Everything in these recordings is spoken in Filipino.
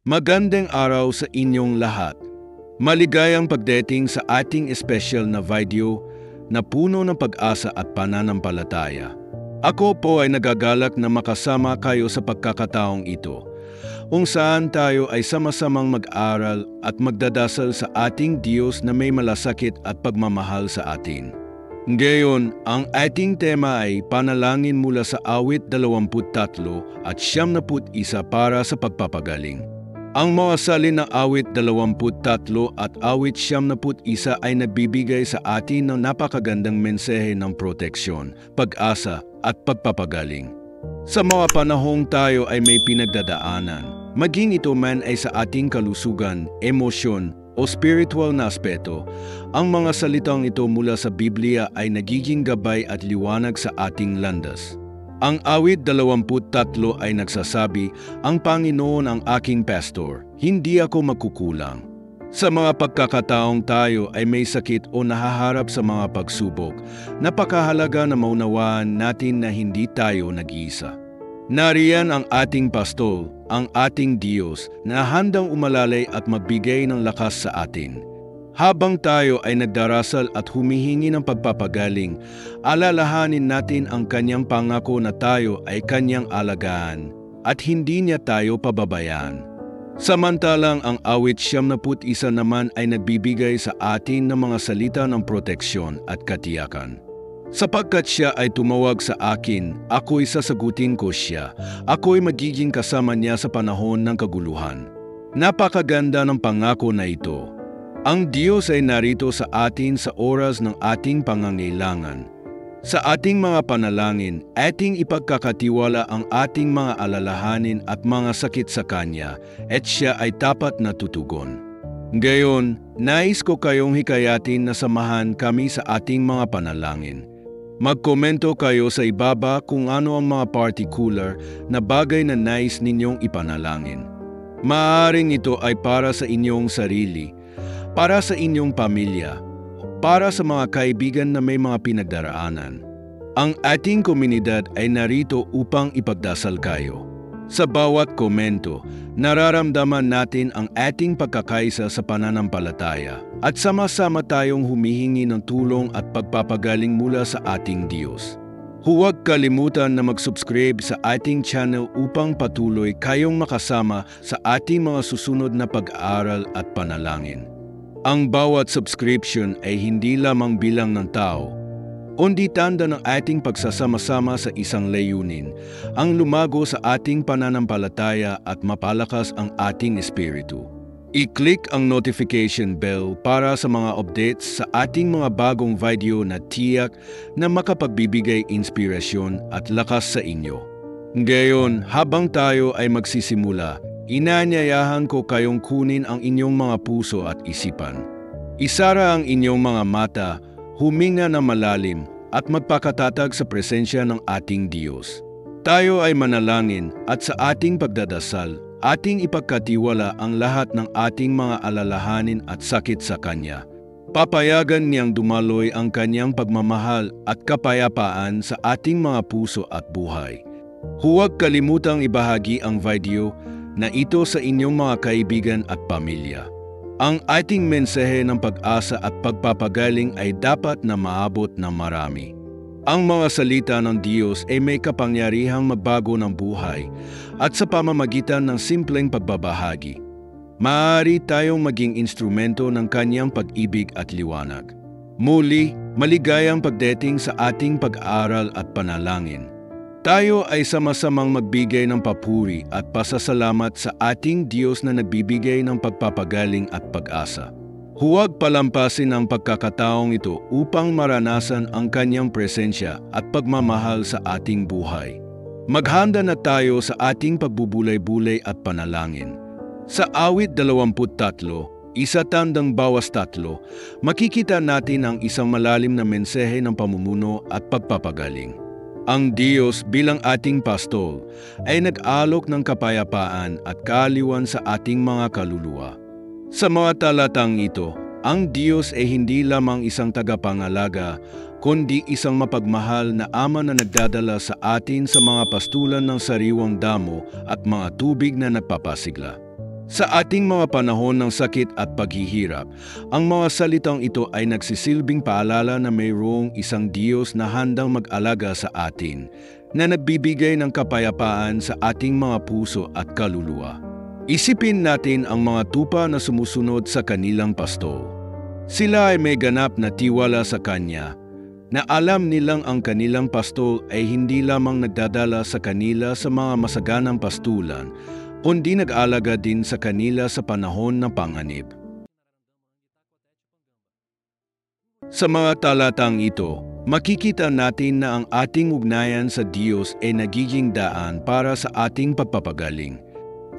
Magandang araw sa inyong lahat. Maligayang pagdating sa ating espesyal na video na puno ng pag-asa at pananampalataya. Ako po ay nagagalak na makasama kayo sa pagkakataong ito, kung saan tayo ay sama-samang mag-aral at magdadasal sa ating Diyos na may malasakit at pagmamahal sa atin. Ngayon, ang ating tema ay panalangin mula sa awit 23 at 71 para sa pagpapagaling. Ang mga salin ng awit 23 at awit 71 ay nagbibigay sa atin ng napakagandang mensahe ng proteksyon, pag-asa at pagpapagaling. Sa mga panahong tayo ay may pinagdadaanan, maging ito man ay sa ating kalusugan, emosyon o spiritual na aspeto, ang mga salitang ito mula sa Biblia ay nagiging gabay at liwanag sa ating landas. Ang awit 23 ay nagsasabi, "Ang Panginoon ang aking pastor, hindi ako magkukulang." Sa mga pagkakataong tayo ay may sakit o nahaharap sa mga pagsubok, napakahalaga na maunawaan natin na hindi tayo nag-iisa. Nariyan ang ating pastol, ang ating Diyos, na handang umalalay at magbigay ng lakas sa atin. Habang tayo ay nagdarasal at humihingi ng pagpapagaling, alalahanin natin ang kanyang pangako na tayo ay kanyang alagaan at hindi niya tayo pababayaan. Samantalang ang awit 71 naman ay nagbibigay sa atin ng mga salita ng proteksyon at katiyakan. Sapagkat siya ay tumawag sa akin, ako'y sasagutin ko siya. Ako'y magiging kasama niya sa panahon ng kaguluhan. Napakaganda ng pangako na ito. Ang Diyos ay narito sa atin sa oras ng ating pangangailangan. Sa ating mga panalangin, ating ipagkakatiwala ang ating mga alalahanin at mga sakit sa Kanya, at siya ay tapat na tutugon. Ngayon, nais ko kayong hikayatin na samahan kami sa ating mga panalangin. Magkomento kayo sa ibaba kung ano ang mga particular na bagay na nais ninyong ipanalangin. Maaaring ito ay para sa inyong sarili, para sa inyong pamilya, para sa mga kaibigan na may mga pinagdaraanan. Ang ating komunidad ay narito upang ipagdasal kayo. Sa bawat komento, nararamdaman natin ang ating pagkakaisa sa pananampalataya at sama-sama tayong humihingi ng tulong at pagpapagaling mula sa ating Diyos. Huwag kalimutan na mag-subscribe sa ating channel upang patuloy kayong makasama sa ating mga susunod na pag-aaral at panalangin. Ang bawat subscription ay hindi lamang bilang ng tao, kundi tanda ng ating pagsasama-sama sa isang layunin, ang lumago sa ating pananampalataya at mapalakas ang ating espiritu. I-click ang notification bell para sa mga updates sa ating mga bagong video na tiyak na makapagbibigay inspirasyon at lakas sa inyo. Ngayon, habang tayo ay magsisimula, inanyayahan ko kayong kunin ang inyong mga puso at isipan. Isara ang inyong mga mata, huminga na malalim at magpakatatag sa presensya ng ating Diyos. Tayo ay manalangin at sa ating pagdadasal, ating ipagkatiwala ang lahat ng ating mga alalahanin at sakit sa Kanya. Papayagan niyang dumaloy ang Kanyang pagmamahal at kapayapaan sa ating mga puso at buhay. Huwag kalimutang ibahagi ang video na ito sa inyong mga kaibigan at pamilya. Ang ating mensahe ng pag-asa at pagpapagaling ay dapat na maabot ng marami. Ang mga salita ng Diyos ay may kapangyarihang magbago ng buhay at sa pamamagitan ng simpleng pagbabahagi, maaari tayong maging instrumento ng Kanyang pag-ibig at liwanag. Muli, maligayang pagdating sa ating pag-aaral at panalangin. Tayo ay sama-samang magbigay ng papuri at pasasalamat sa ating Diyos na nagbibigay ng pagpapagaling at pag-asa. Huwag palampasin ang pagkakataong ito upang maranasan ang Kanyang presensya at pagmamahal sa ating buhay. Maghanda na tayo sa ating pagbubulay-bulay at panalangin. Sa awit 23, isa tandang bawas tatlo, makikita natin ang isang malalim na mensahe ng pamumuno at pagpapagaling. Ang Diyos bilang ating pastol ay nag-alok ng kapayapaan at kaaliwan sa ating mga kaluluwa. Sa mga talatang ito, ang Diyos ay hindi lamang isang tagapangalaga, kundi isang mapagmahal na ama na nagdadala sa atin sa mga pastulan ng sariwang damo at mga tubig na nagpapasigla. Sa ating mga panahon ng sakit at paghihirap, ang mga salitang ito ay nagsisilbing paalala na mayroong isang Diyos na handang mag-alaga sa atin, na nagbibigay ng kapayapaan sa ating mga puso at kaluluwa. Isipin natin ang mga tupa na sumusunod sa kanilang pasto. Sila ay may ganap na tiwala sa Kanya, na alam nilang ang kanilang pasto ay hindi lamang nagdadala sa kanila sa mga masaganang pastulan, kundi nag-alaga din sa kanila sa panahon ng panganib. Sa mga talatang ito, makikita natin na ang ating ugnayan sa Diyos ay nagiging daan para sa ating pagpapagaling.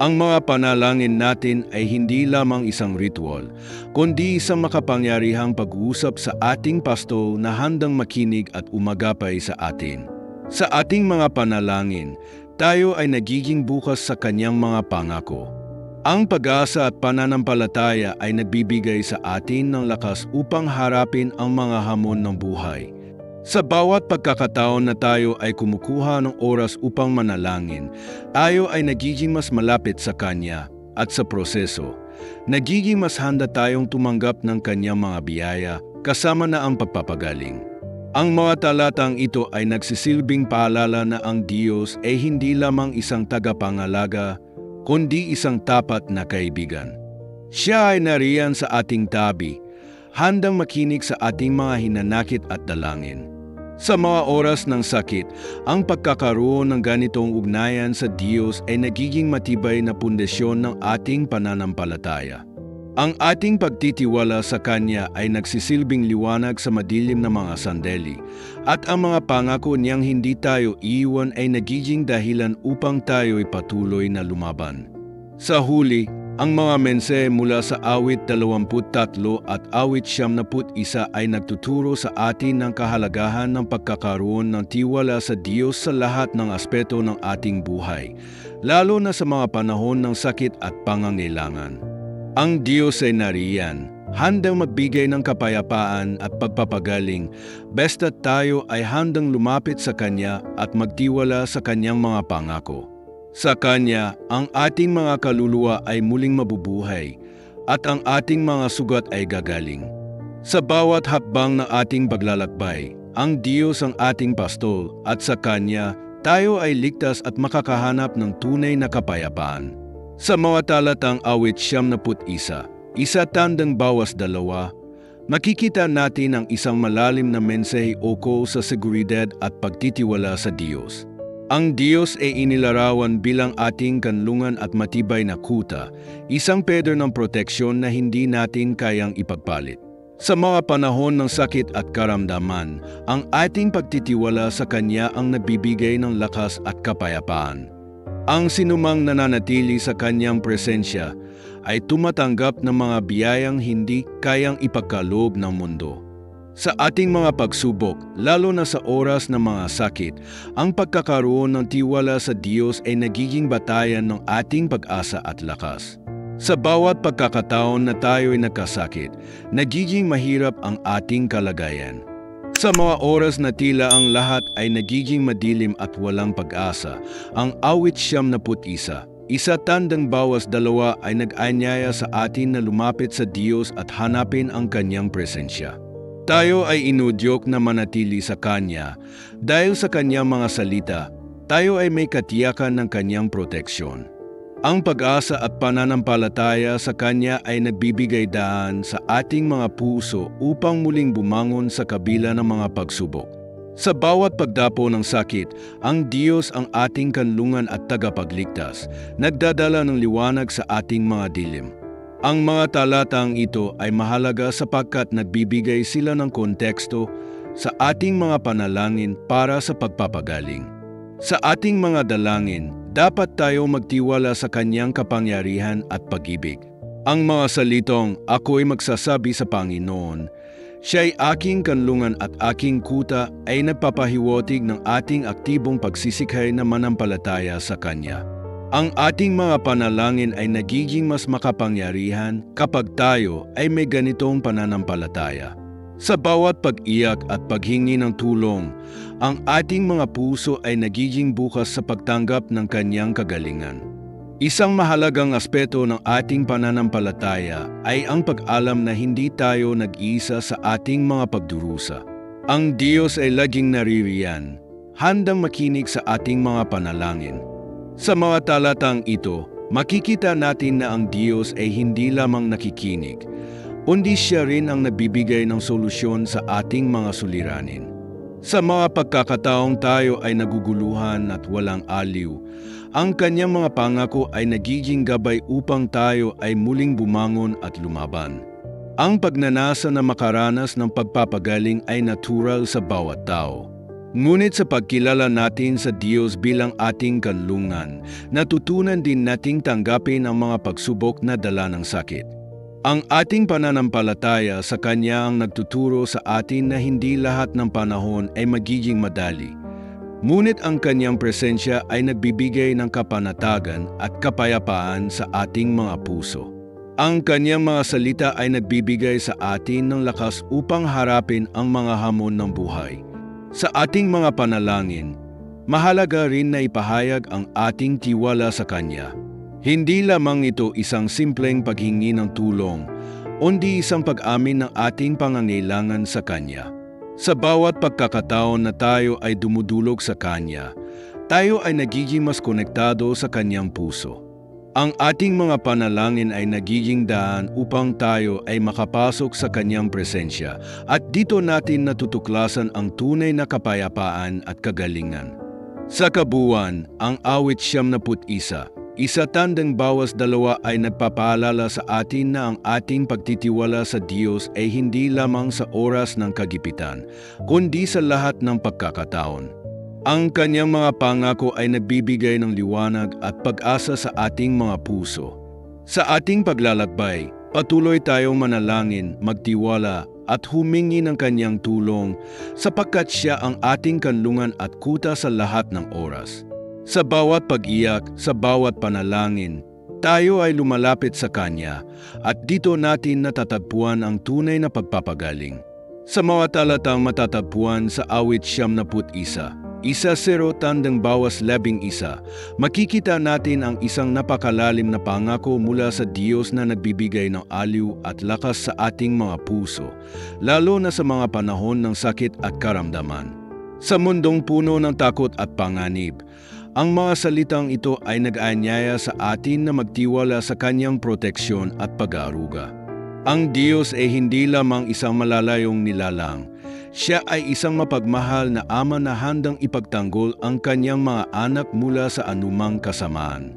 Ang mga panalangin natin ay hindi lamang isang ritual, kundi isang makapangyarihang pag-uusap sa ating pasto na handang makinig at umagapay sa atin. Sa ating mga panalangin, tayo ay nagiging bukas sa Kanyang mga pangako. Ang pag-asa at pananampalataya ay nagbibigay sa atin ng lakas upang harapin ang mga hamon ng buhay. Sa bawat pagkakataon na tayo ay kumukuha ng oras upang manalangin, tayo ay nagiging mas malapit sa Kanya at sa proseso, nagiging mas handa tayong tumanggap ng Kanyang mga biyaya kasama na ang pagpapagaling. Ang mga talatang ito ay nagsisilbing paalala na ang Diyos ay hindi lamang isang tagapangalaga, kundi isang tapat na kaibigan. Siya ay nariyan sa ating tabi, handang makinig sa ating mga hinanakit at dalangin. Sa mga oras ng sakit, ang pagkakaroon ng ganitong ugnayan sa Diyos ay nagiging matibay na pundasyon ng ating pananampalataya. Ang ating pagtitiwala sa Kanya ay nagsisilbing liwanag sa madilim na mga sandali, at ang mga pangako niyang hindi tayo iiwan ay nagiging dahilan upang tayo'y patuloy na lumaban. Sa huli, ang mga mensahe mula sa awit 23 at awit 91 ay nagtuturo sa atin ng kahalagahan ng pagkakaroon ng tiwala sa Diyos sa lahat ng aspeto ng ating buhay, lalo na sa mga panahon ng sakit at pangangailangan. Ang Diyos ay nariyan, handang magbigay ng kapayapaan at pagpapagaling, basta't tayo ay handang lumapit sa Kanya at magtiwala sa Kanyang mga pangako. Sa Kanya, ang ating mga kaluluwa ay muling mabubuhay, at ang ating mga sugat ay gagaling. Sa bawat hakbang ng ating paglalakbay, ang Diyos ang ating pastol, at sa Kanya, tayo ay ligtas at makakahanap ng tunay na kapayapaan. Sa mga talatang awit 91, 1:2, makikita natin ang isang malalim na mensahe ukol sa seguridad at pagtitiwala sa Diyos. Ang Diyos ay inilarawan bilang ating kanlungan at matibay na kuta, isang peder ng proteksyon na hindi natin kayang ipagpalit. Sa mga panahon ng sakit at karamdaman, ang ating pagtitiwala sa Kanya ang nagbibigay ng lakas at kapayapaan. Ang sinumang nananatili sa Kanyang presensya ay tumatanggap ng mga biyayang hindi kayang ipagkaloob ng mundo. Sa ating mga pagsubok, lalo na sa oras ng mga sakit, ang pagkakaroon ng tiwala sa Diyos ay nagiging batayan ng ating pag-asa at lakas. Sa bawat pagkakataon na tayo ay nagkasakit, nagiging mahirap ang ating kalagayan. Sa mga oras na tila ang lahat ay nagiging madilim at walang pag-asa, ang awit 91, 1:2 ay nag-anyaya sa atin na lumapit sa Diyos at hanapin ang Kanyang presensya. Tayo ay inudyok na manatili sa Kanya. Dahil sa Kanyang mga salita, tayo ay may katiyakan ng Kanyang proteksyon. Ang pag-asa at pananampalataya sa Kanya ay nagbibigay daan sa ating mga puso upang muling bumangon sa kabila ng mga pagsubok. Sa bawat pagdapo ng sakit, ang Diyos ang ating kanlungan at tagapagligtas, nagdadala ng liwanag sa ating mga dilim. Ang mga talatang ito ay mahalaga sapagkat nagbibigay sila ng konteksto sa ating mga panalangin para sa pagpapagaling. Sa ating mga dalangin, dapat tayo magtiwala sa Kanyang kapangyarihan at pag-ibig. Ang mga salitong, "Ako'y magsasabi sa Panginoon, Siya'y aking kanlungan at aking kuta," ay nagpapahiwatig ng ating aktibong pagsisikhay na manampalataya sa Kanya. Ang ating mga panalangin ay nagiging mas makapangyarihan kapag tayo ay may ganitong pananampalataya. Sa bawat pag-iyak at paghingi ng tulong, ang ating mga puso ay nagiging bukas sa pagtanggap ng Kanyang kagalingan. Isang mahalagang aspeto ng ating pananampalataya ay ang pag-alam na hindi tayo nag-iisa sa ating mga pagdurusa. Ang Diyos ay laging naririyan, handang makinig sa ating mga panalangin. Sa mga talatang ito, makikita natin na ang Diyos ay hindi lamang nakikinig, kundi siya rin ang nagbibigay ng solusyon sa ating mga suliranin. Sa mga pagkakataong tayo ay naguguluhan at walang aliw, ang kanyang mga pangako ay nagiging gabay upang tayo ay muling bumangon at lumaban. Ang pagnanasa na makaranas ng pagpapagaling ay natural sa bawat tao. Ngunit sa pagkilala natin sa Diyos bilang ating kanlungan, natutunan din nating tanggapin ang mga pagsubok na dala ng sakit. Ang ating pananampalataya sa Kanya ang nagtuturo sa atin na hindi lahat ng panahon ay magiging madali. Ngunit ang Kanyang presensya ay nagbibigay ng kapanatagan at kapayapaan sa ating mga puso. Ang Kanyang mga salita ay nagbibigay sa atin ng lakas upang harapin ang mga hamon ng buhay. Sa ating mga panalangin, mahalaga rin na ipahayag ang ating tiwala sa Kanya. Hindi lamang ito isang simpleng paghingi ng tulong, kundi isang pag-amin ng ating pangangailangan sa Kanya. Sa bawat pagkakataon na tayo ay dumudulog sa Kanya, tayo ay nagiging mas konektado sa Kanyang puso. Ang ating mga panalangin ay nagiging daan upang tayo ay makapasok sa Kanyang presensya at dito natin natutuklasan ang tunay na kapayapaan at kagalingan. Sa kabuuan, ang awit 71, isa tandang bawas dalawa ay nagpapaalala sa atin na ang ating pagtitiwala sa Diyos ay hindi lamang sa oras ng kagipitan, kundi sa lahat ng pagkakataon. Ang Kanyang mga pangako ay nagbibigay ng liwanag at pag-asa sa ating mga puso. Sa ating paglalakbay, patuloy tayong manalangin, magtiwala at humingi ng Kanyang tulong sapagkat Siya ang ating kanlungan at kuta sa lahat ng oras. Sa bawat pag-iyak, sa bawat panalangin, tayo ay lumalapit sa Kanya at dito natin natatagpuan ang tunay na pagpapagaling. Sa mga talatang matatagpuan sa awit 71, 1-0 tandang bawas 11, makikita natin ang isang napakalalim na pangako mula sa Diyos na nagbibigay ng aliw at lakas sa ating mga puso, lalo na sa mga panahon ng sakit at karamdaman. Sa mundong puno ng takot at panganib, ang mga salitang ito ay nag-aanyaya sa atin na magtiwala sa Kanyang proteksyon at pag-aaruga. Ang Diyos ay hindi lamang isang malalayong nilalang. Siya ay isang mapagmahal na ama na handang ipagtanggol ang Kanyang mga anak mula sa anumang kasamaan.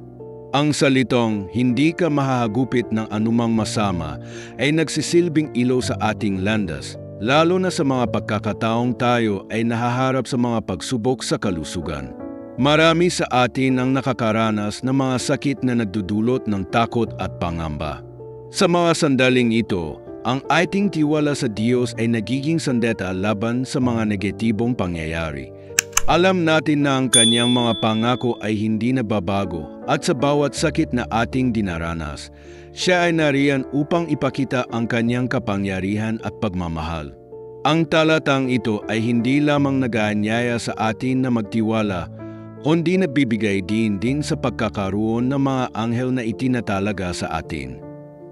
Ang salitong, hindi ka mahahagupit ng anumang masama, ay nagsisilbing ilaw sa ating landas, lalo na sa mga pagkakataong tayo ay nahaharap sa mga pagsubok sa kalusugan. Marami sa atin ang nakakaranas ng mga sakit na nagdudulot ng takot at pangamba. Sa mga sandaling ito, ang ating tiwala sa Diyos ay nagiging sandata laban sa mga negatibong pangyayari. Alam natin na ang Kanyang mga pangako ay hindi nababago at sa bawat sakit na ating dinaranas, Siya ay nariyan upang ipakita ang Kanyang kapangyarihan at pagmamahal. Ang talatang ito ay hindi lamang nag-aanyaya sa atin na magtiwala, kundi nagbibigay din sa pagkakaroon ng mga anghel na itinatalaga sa atin.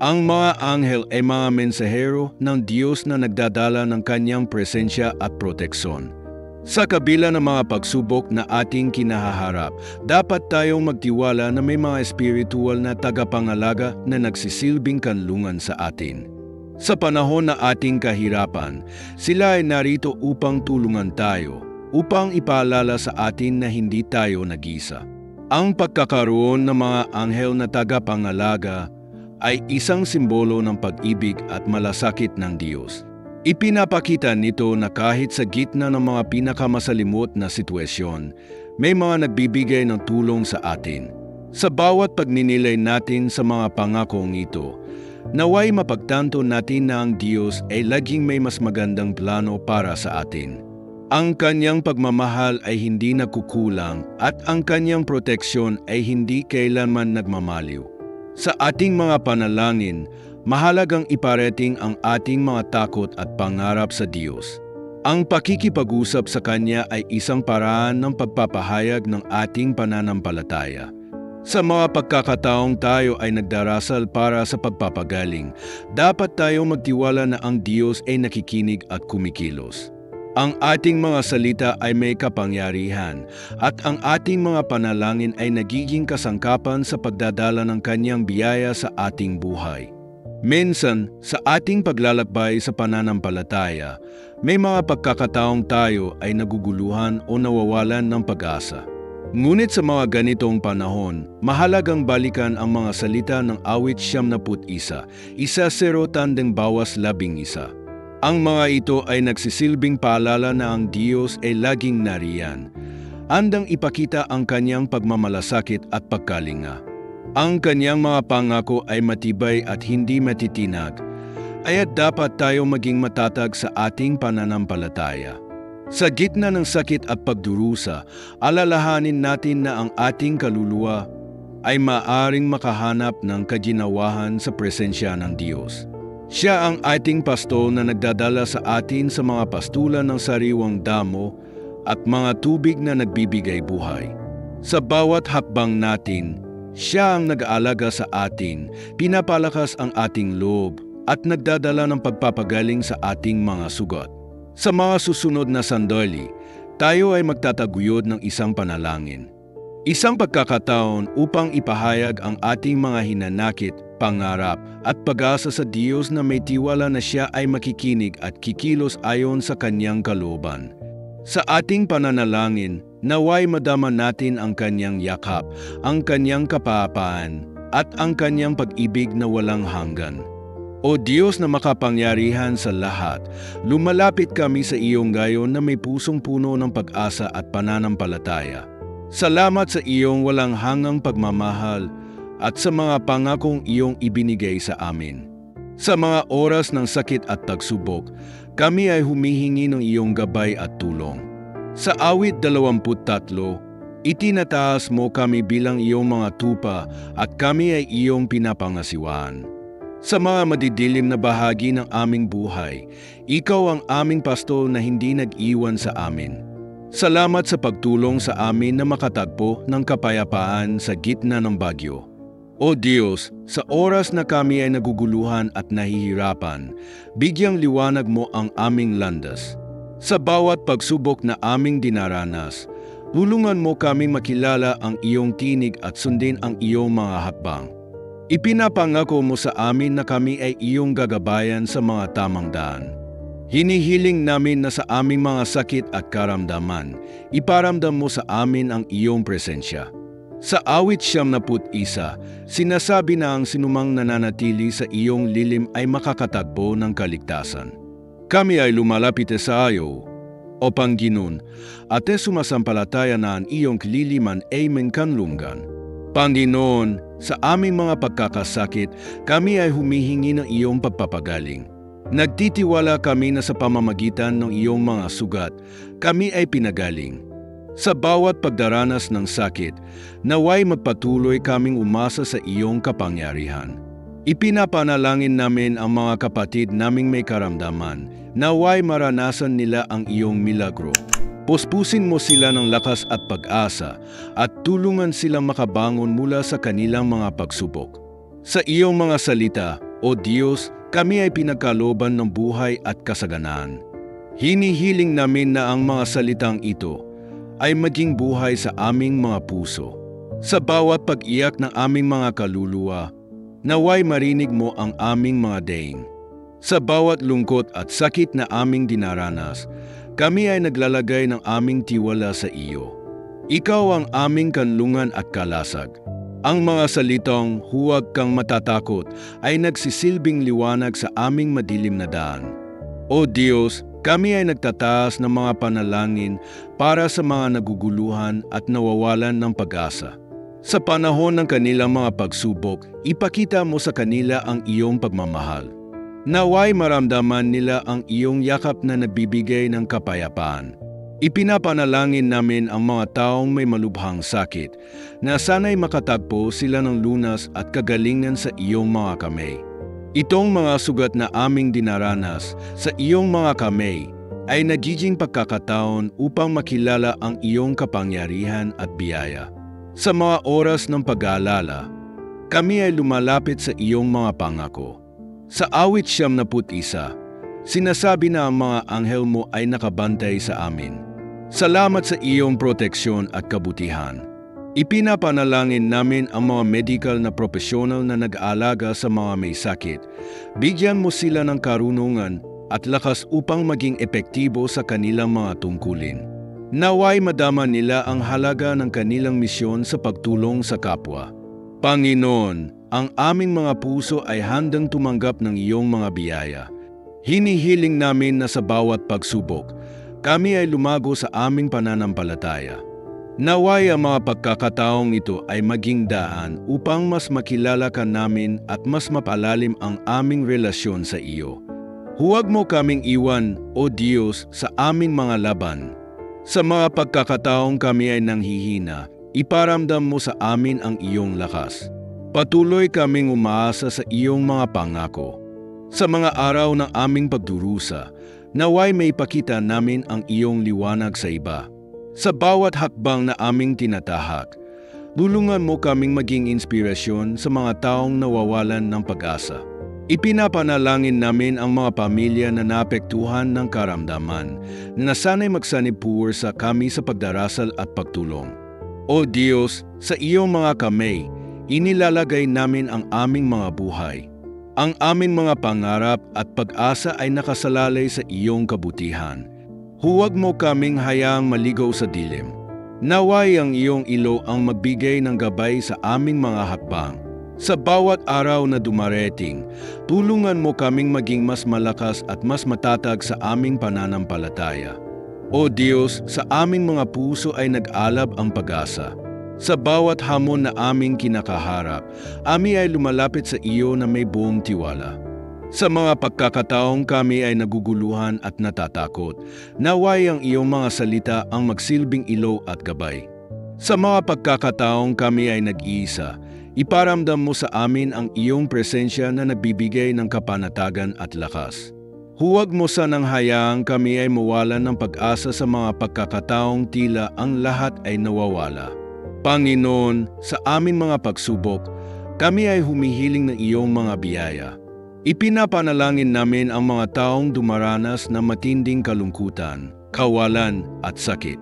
Ang mga anghel ay mga mensahero ng Diyos na nagdadala ng Kanyang presensya at proteksyon. Sa kabila ng mga pagsubok na ating kinahaharap, dapat tayong magtiwala na may mga espiritual na tagapangalaga na nagsisilbing kanlungan sa atin. Sa panahon na ating kahirapan, sila ay narito upang tulungan tayo, upang ipaalala sa atin na hindi tayo nag-isa. Ang pagkakaroon ng mga anghel na tagapangalaga ay isang simbolo ng pag-ibig at malasakit ng Diyos. Ipinapakita nito na kahit sa gitna ng mga pinakamasalimuot na sitwasyon, may mga nagbibigay ng tulong sa atin. Sa bawat pagninilay natin sa mga pangakong ito, naway mapagtanto natin na ang Diyos ay laging may mas magandang plano para sa atin. Ang Kanyang pagmamahal ay hindi nagkukulang at ang Kanyang proteksyon ay hindi kailanman nagmamaliw. Sa ating mga panalangin, mahalagang iparating ang ating mga takot at pangarap sa Diyos. Ang pakikipag-usap sa Kanya ay isang paraan ng pagpapahayag ng ating pananampalataya. Sa mga pagkakataong tayo ay nagdarasal para sa pagpapagaling, dapat tayong magtiwala na ang Diyos ay nakikinig at kumikilos. Ang ating mga salita ay may kapangyarihan at ang ating mga panalangin ay nagiging kasangkapan sa pagdadala ng Kanyang biyaya sa ating buhay. Minsan, sa ating paglalakbay sa pananampalataya, may mga pagkakataong tayo ay naguguluhan o nawawalan ng pag-asa. Ngunit sa mga ganitong panahon, mahalagang balikan ang mga salita ng awit 71, 1:0 tandang bawas 11. Ang mga ito ay nagsisilbing paalala na ang Diyos ay laging nariyan, handang ipakita ang Kanyang pagmamalasakit at pagkalinga. Ang Kanyang mga pangako ay matibay at hindi matitinag, kaya't dapat tayo maging matatag sa ating pananampalataya. Sa gitna ng sakit at pagdurusa, alalahanin natin na ang ating kaluluwa ay maaring makahanap ng kaginawahan sa presensya ng Diyos. Siya ang ating pasto na nagdadala sa atin sa mga pastulan ng sariwang damo at mga tubig na nagbibigay buhay. Sa bawat hakbang natin, Siya ang nag-aalaga sa atin, pinapalakas ang ating loob at nagdadala ng pagpapagaling sa ating mga sugat. Sa mga susunod na sandali, tayo ay magtataguyod ng isang panalangin. Isang pagkakataon upang ipahayag ang ating mga hinanakit, pangarap at pag-asa sa Diyos na may tiwala na Siya ay makikinig at kikilos ayon sa Kanyang kalooban. Sa ating pananalangin, naway madama natin ang Kanyang yakap, ang Kanyang kapayapaan at ang Kanyang pag-ibig na walang hanggan. O Diyos na makapangyarihan sa lahat, lumalapit kami sa iyong gayon na may pusong puno ng pag-asa at pananampalataya. Salamat sa iyong walang hanggang pagmamahal at sa mga pangakong iyong ibinigay sa amin. Sa mga oras ng sakit at tagsubok, kami ay humihingi ng iyong gabay at tulong. Sa awit 23, itinataas mo kami bilang iyong mga tupa at kami ay iyong pinapangasiwaan. Sa mga madidilim na bahagi ng aming buhay, ikaw ang aming pasto na hindi nag-iwan sa amin. Salamat sa pagtulong sa amin na makatagpo ng kapayapaan sa gitna ng bagyo. O Diyos, sa oras na kami ay naguguluhan at nahihirapan, bigyang liwanag mo ang aming landas. Sa bawat pagsubok na aming dinaranas, tulungan mo kaming makilala ang iyong tinig at sundin ang iyong mga hakbang. Ipinapangako mo sa amin na kami ay iyong gagabayan sa mga tamang daan. Hinihiling namin na sa aming mga sakit at karamdaman, iparamdam mo sa amin ang iyong presensya. Sa awit 71, sinasabi na ang sinumang nananatili sa iyong lilim ay makakatagpo ng kaligtasan. Kami ay lumalapit sa iyo, O Panginoon, at sumasampalataya na ang iyong kililiman ay menkanlungan. Panginoon, sa aming mga pagkakasakit, kami ay humihingi ng iyong pagpapagaling. Nagtitiwala kami na sa pamamagitan ng iyong mga sugat, kami ay pinagaling. Sa bawat pagdaranas ng sakit, naway magpatuloy kaming umasa sa iyong kapangyarihan. Ipinapanalangin namin ang mga kapatid naming may karamdaman, naway maranasan nila ang iyong milagro. Puspusin mo sila ng lakas at pag-asa at tulungan silang makabangon mula sa kanilang mga pagsubok. Sa iyong mga salita, O Diyos, kami ay pinagkalooban ng buhay at kasaganaan. Hinihiling namin na ang mga salitang ito ay maging buhay sa aming mga puso. Sa bawat pag-iyak ng aming mga kaluluwa, naway marinig mo ang aming mga daing. Sa bawat lungkot at sakit na aming dinaranas, kami ay naglalagay ng aming tiwala sa iyo. Ikaw ang aming kanlungan at kalasag. Ang mga salitang huwag kang matatakot ay nagsisilbing liwanag sa aming madilim na daan. O Diyos, kami ay nagtataas ng mga panalangin para sa mga naguguluhan at nawawalan ng pag-asa. Sa panahon ng kanilang mga pagsubok, ipakita mo sa kanila ang iyong pagmamahal. Naway maramdaman nila ang iyong yakap na nagbibigay ng kapayapaan. Ipinapanalangin namin ang mga taong may malubhang sakit na sana'y makatagpo sila ng lunas at kagalingan sa iyong mga kamay. Itong mga sugat na aming dinaranas sa iyong mga kamay ay nagiging pagkakataon upang makilala ang iyong kapangyarihan at biyaya. Sa mga oras ng pag-aalala, kami ay lumalapit sa iyong mga pangako. Sa awit 71, sinasabi na ang mga anghel mo ay nakabantay sa amin. Salamat sa iyong proteksyon at kabutihan. Ipinapanalangin namin ang mga medical na profesional na nag-aalaga sa mga may sakit. Bigyan mo sila ng karunungan at lakas upang maging epektibo sa kanilang mga tungkulin. Naway madama nila ang halaga ng kanilang misyon sa pagtulong sa kapwa. Panginoon, ang aming mga puso ay handang tumanggap ng iyong mga biyaya. Hinihiling namin na sa bawat pagsubok, kami ay lumago sa aming pananampalataya. Naway ang mga pagkakataong ito ay maging daan upang mas makilala ka namin at mas mapalalim ang aming relasyon sa iyo. Huwag mo kaming iwan, O Diyos, sa aming mga laban. Sa mga pagkakataong kami ay nanghihina, iparamdam mo sa amin ang iyong lakas. Patuloy kaming umaasa sa iyong mga pangako. Sa mga araw ng aming pagdurusa, naway may ipakita namin ang iyong liwanag sa iba. Sa bawat hakbang na aming tinatahak, tulungan mo kaming maging inspirasyon sa mga taong nawawalan ng pag-asa. Ipinapanalangin namin ang mga pamilya na naapektuhan ng karamdaman na sana'y magsanib puwersa kami sa pagdarasal at pagtulong. O Diyos, sa iyong mga kamay, inilalagay namin ang aming mga buhay. Ang aming mga pangarap at pag-asa ay nakasalalay sa iyong kabutihan. Huwag mo kaming hayaang maligaw sa dilim. Naway ang iyong ilo ang magbigay ng gabay sa aming mga hakbang. Sa bawat araw na dumarating, tulungan mo kaming maging mas malakas at mas matatag sa aming pananampalataya. O Diyos, sa aming mga puso ay nag-alab ang pag-asa. Sa bawat hamon na aming kinakaharap, ami ay lumalapit sa iyo na may buong tiwala. Sa mga pagkakataong kami ay naguguluhan at natatakot, naway ang iyong mga salita ang magsilbing ilaw at gabay. Sa mga pagkakataong kami ay nag-iisa, iparamdam mo sa amin ang iyong presensya na nagbibigay ng kapanatagan at lakas. Huwag mo sanang hayaang kami ay mawalan ng pag-asa sa mga pagkakataong tila ang lahat ay nawawala. Panginoon, sa aming mga pagsubok, kami ay humihiling ng iyong mga biyaya. Ipinapanalangin namin ang mga taong dumaranas ng matinding kalungkutan, kawalan at sakit.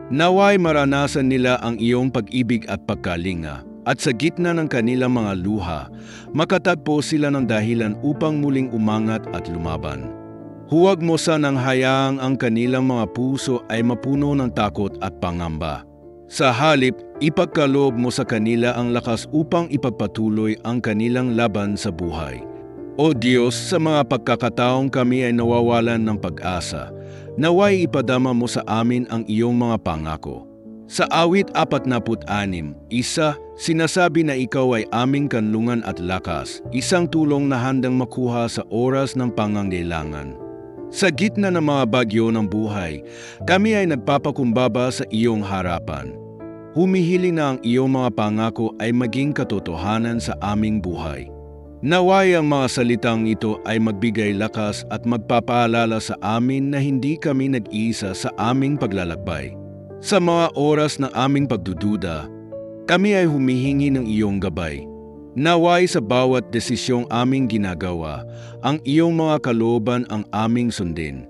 Naway maranasan nila ang iyong pag-ibig at pagkalinga, at sa gitna ng kanilang mga luha, makatagpo sila ng dahilan upang muling umangat at lumaban. Huwag mo sanang hayaang ang kanilang mga puso ay mapuno ng takot at pangamba. Sa halip, ipagkaloob mo sa kanila ang lakas upang ipagpatuloy ang kanilang laban sa buhay. O Diyos, sa mga pagkakataong kami ay nawawalan ng pag-asa, naway ipadama mo sa amin ang iyong mga pangako. Sa awit 46, sinasabi na ikaw ay aming kanlungan at lakas, isang tulong na handang makuha sa oras ng pangangailangan. Sa gitna ng mga bagyo ng buhay, kami ay nagpapakumbaba sa iyong harapan. Humihiling na ang iyong mga pangako ay maging katotohanan sa aming buhay. Naway ang mga salitang ito ay magbigay lakas at magpapaalala sa amin na hindi kami nag-iisa sa aming paglalakbay. Sa mga oras ng aming pagdududa, kami ay humihingi ng iyong gabay. Naway sa bawat desisyong aming ginagawa, ang iyong mga kalooban ang aming sundin.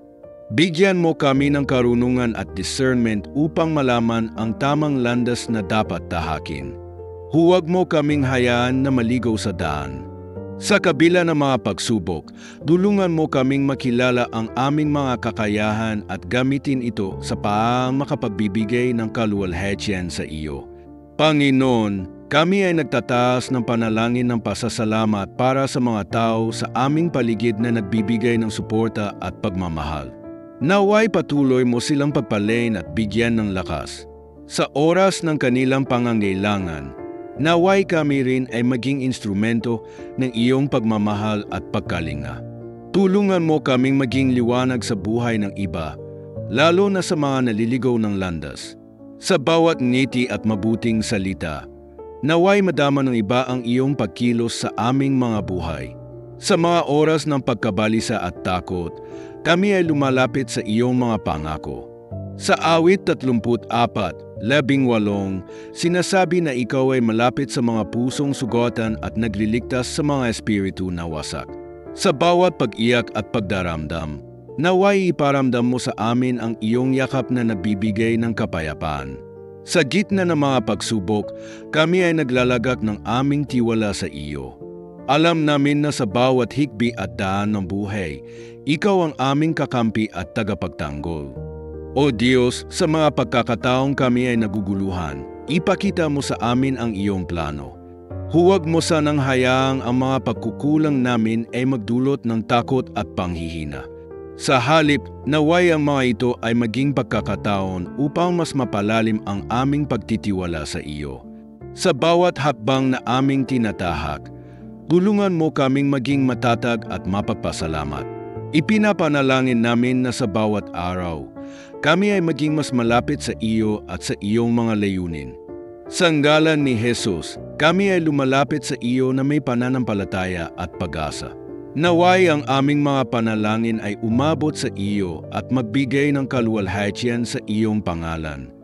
Bigyan mo kami ng karunungan at discernment upang malaman ang tamang landas na dapat tahakin. Huwag mo kaming hayaan na maligaw sa daan. Sa kabila ng mga pagsubok, tulungan mo kaming makilala ang aming mga kakayahan at gamitin ito sa makapagbibigay ng kaluwalhatian sa iyo. Panginoon, kami ay nagtataas ng panalangin ng pasasalamat para sa mga tao sa aming paligid na nagbibigay ng suporta at pagmamahal. Naway patuloy mo silang pagpalain at bigyan ng lakas. Sa oras ng kanilang pangangailangan, naway kami rin ay maging instrumento ng iyong pagmamahal at pagkalinga. Tulungan mo kaming maging liwanag sa buhay ng iba, lalo na sa mga naliligaw ng landas. Sa bawat ngiti at mabuting salita, naway madama ng iba ang iyong pagkilos sa aming mga buhay. Sa mga oras ng pagkabalisa at takot, kami ay lumalapit sa iyong mga pangako. Sa awit 34, 18, sinasabi na ikaw ay malapit sa mga pusong sugatan at nagliligtas sa mga espiritu na wasak. Sa bawat pag-iyak at pagdaramdam, naway iparamdam mo sa amin ang iyong yakap na nagbibigay ng kapayapaan. Sa gitna ng mga pagsubok, kami ay naglalagak ng aming tiwala sa iyo. Alam namin na sa bawat hikbi at daan ng buhay, ikaw ang aming kakampi at tagapagtanggol. O Diyos, sa mga pagkakataong kami ay naguguluhan, ipakita mo sa amin ang iyong plano. Huwag mo sanang hayaang ang mga pagkukulang namin ay magdulot ng takot at panghihina. Sa halip, naway ang mga ito ay maging pagkakataon upang mas mapalalim ang aming pagtitiwala sa iyo. Sa bawat hakbang na aming tinatahak, tulungan mo kaming maging matatag at mapagpasalamat. Ipinapanalangin namin na sa bawat araw, kami ay maging mas malapit sa iyo at sa iyong mga layunin. Sa ngalan ni Jesus, kami ay lumalapit sa iyo na may pananampalataya at pag-asa. Naway ang aming mga panalangin ay umabot sa iyo at magbigay ng kaluwalhatian sa iyong pangalan.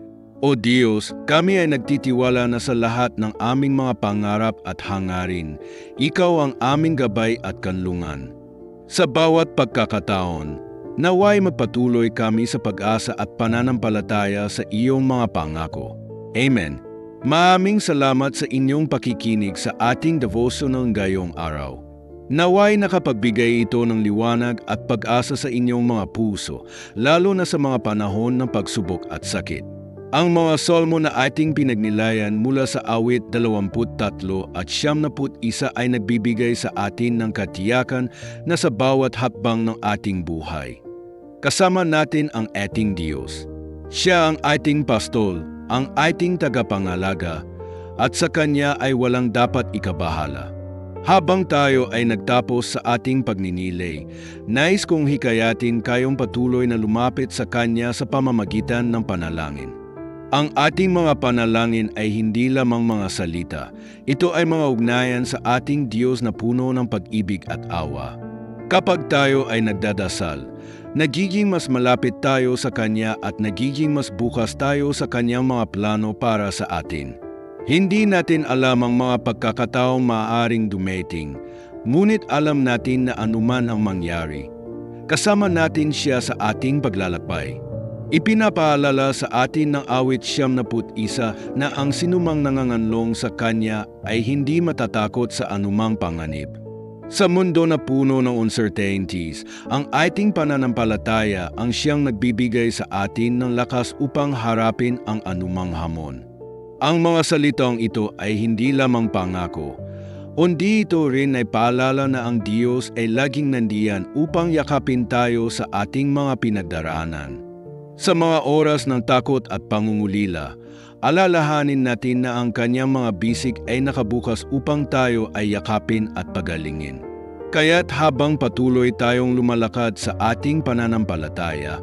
O Diyos, kami ay nagtitiwala na sa lahat ng aming mga pangarap at hangarin, ikaw ang aming gabay at kanlungan. Sa bawat pagkakataon, naway magpatuloy kami sa pag-asa at pananampalataya sa iyong mga pangako. Amen. Maraming salamat sa inyong pakikinig sa ating devotional ngayong araw. Naway nakapagbigay ito ng liwanag at pag-asa sa inyong mga puso, lalo na sa mga panahon ng pagsubok at sakit. Ang mga salmo na ating pinagnilayan mula sa awit 23 at 71 ay nagbibigay sa atin ng katiyakan na sa bawat hakbang ng ating buhay. Kasama natin ang ating Diyos. Siya ang ating pastol, ang ating tagapangalaga, at sa Kanya ay walang dapat ikabahala. Habang tayo ay nagtapos sa ating pagninilay, nais kong hikayatin kayong patuloy na lumapit sa Kanya sa pamamagitan ng panalangin. Ang ating mga panalangin ay hindi lamang mga salita. Ito ay mga ugnayan sa ating Diyos na puno ng pag-ibig at awa. Kapag tayo ay nagdadasal, nagiging mas malapit tayo sa Kanya at nagiging mas bukas tayo sa Kanyang mga plano para sa atin. Hindi natin alam ang mga pagkakataong maaaring dumating, ngunit alam natin na anuman ang mangyari, kasama natin siya sa ating paglalakbay. Ipinapaalala sa atin ng awit 71 na ang sinumang nanganganlong sa Kanya ay hindi matatakot sa anumang panganib. Sa mundo na puno ng uncertainties, ang ating pananampalataya ang siyang nagbibigay sa atin ng lakas upang harapin ang anumang hamon. Ang mga salitang ito ay hindi lamang pangako, kundi ito rin ay paalala na ang Diyos ay laging nandiyan upang yakapin tayo sa ating mga pinagdaraanan. Sa mga oras ng takot at pangungulila, alalahanin natin na ang Kanyang mga bisig ay nakabukas upang tayo ay yakapin at pagalingin. Kaya't habang patuloy tayong lumalakad sa ating pananampalataya,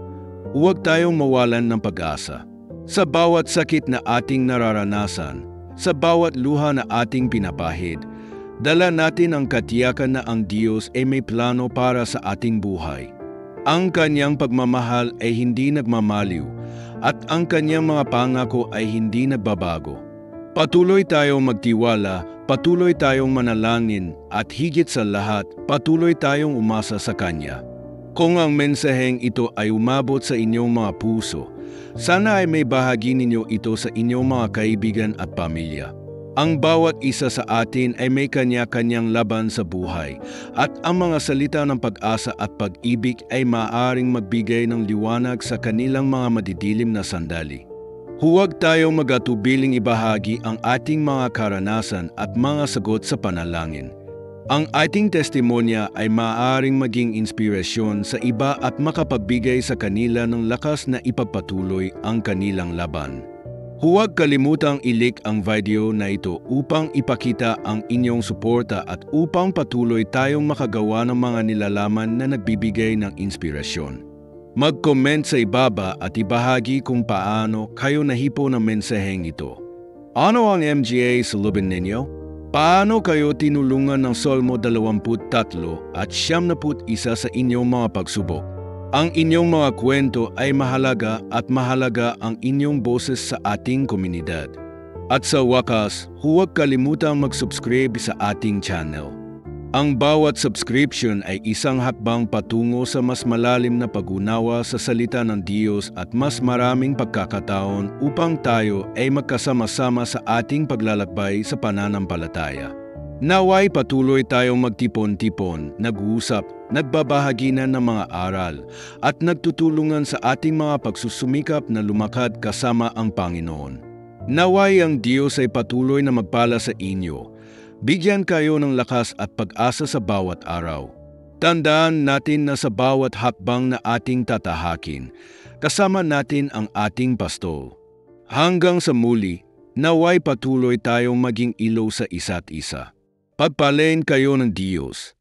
huwag tayong mawalan ng pag-asa. Sa bawat sakit na ating nararanasan, sa bawat luha na ating pinapahid, dala natin ang katiyakan na ang Diyos ay may plano para sa ating buhay. Ang Kanyang pagmamahal ay hindi nagmamaliw at ang Kanyang mga pangako ay hindi nagbabago. Patuloy tayong magtiwala, patuloy tayong manalangin at higit sa lahat, patuloy tayong umasa sa Kanya. Kung ang mensaheng ito ay umabot sa inyong mga puso, sana ay may bahagi ninyo ito sa inyong mga kaibigan at pamilya. Ang bawat isa sa atin ay may kanya-kanyang laban sa buhay at ang mga salita ng pag-asa at pag-ibig ay maaaring magbigay ng liwanag sa kanilang mga madidilim na sandali. Huwag tayong magatubiling ibahagi ang ating mga karanasan at mga sagot sa panalangin. Ang ating testimonya ay maaaring maging inspirasyon sa iba at makapagbigay sa kanila ng lakas na ipagpatuloy ang kanilang laban. Huwag kalimutang i-like ang video na ito upang ipakita ang inyong suporta at upang patuloy tayong makagawa ng mga nilalaman na nagbibigay ng inspirasyon. Mag-comment sa ibaba at ibahagi kung paano kayo nahipo ng mensaheng ito. Ano ang MGA sa lubin ninyo? Paano kayo tinulungan ng Salmo 23 at 71 sa inyong mga pagsubok? Ang inyong mga kwento ay mahalaga at mahalaga ang inyong boses sa ating komunidad. At sa wakas, huwag kalimutang mag-subscribe sa ating channel. Ang bawat subscription ay isang hakbang patungo sa mas malalim na pag-unawa sa salita ng Diyos at mas maraming pagkakataon upang tayo ay magkasama-sama sa ating paglalakbay sa pananampalataya. Naway patuloy tayong magtipon-tipon, nag-uusap, nagbabahaginan ng mga aral, at nagtutulungan sa ating mga pagsusumikap na lumakad kasama ang Panginoon. Naway ang Diyos ay patuloy na magpala sa inyo. Bigyan kayo ng lakas at pag-asa sa bawat araw. Tandaan natin na sa bawat hakbang na ating tatahakin, kasama natin ang ating pastol. Hanggang sa muli, naway patuloy tayong maging ilaw sa isa't isa. Pagpalain kayo ng Diyos.